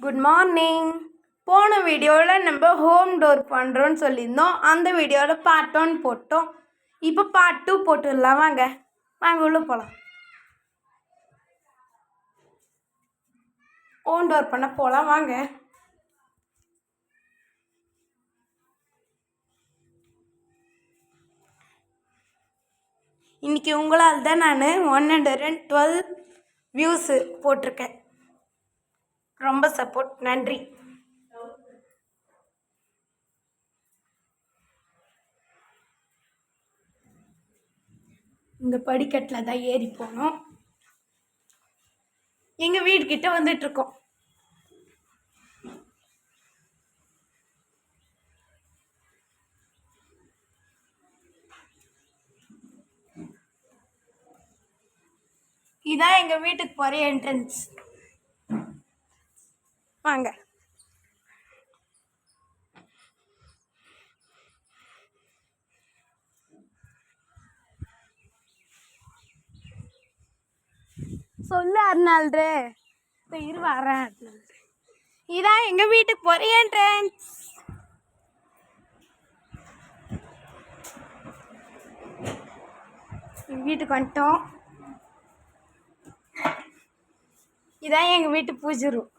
Good morning. போன வீடியோவில் நம்ம ஹோம் டோர் பண்ணுறோன்னு சொல்லியிருந்தோம். அந்த வீடியோவில் பார்ட் 1 போட்டோம். இப்போ பார்ட் 2 போட்டுடலாம். வாங்க உள்ளே போகலாம். ஹோம் டோர் பண்ண போகலாம் வாங்க. இன்றைக்கி உங்களால் தான் நான் 112 வியூஸு போட்டிருக்கேன். ரொம்ப சப்போர்ட், நன்றி. இந்த படிக்கட்டில் தான் ஏறி போனோம். எங்கள் வீட்டுக்கிட்ட வந்துட்டுருக்கோம். இதான் எங்கள் வீட்டுக்கு போகிற என்ட்ரன்ஸ். வாங்க. சொல்லு அர்னால்டு. இரு வரேன். இதான் எங்கள் வீட்டுக்கு போகிற என்ட்ரன்ஸ். வீட்டுக்கு வந்துட்டோம். இதான் எங்கள் வீட்டு பூஜை ரூம்.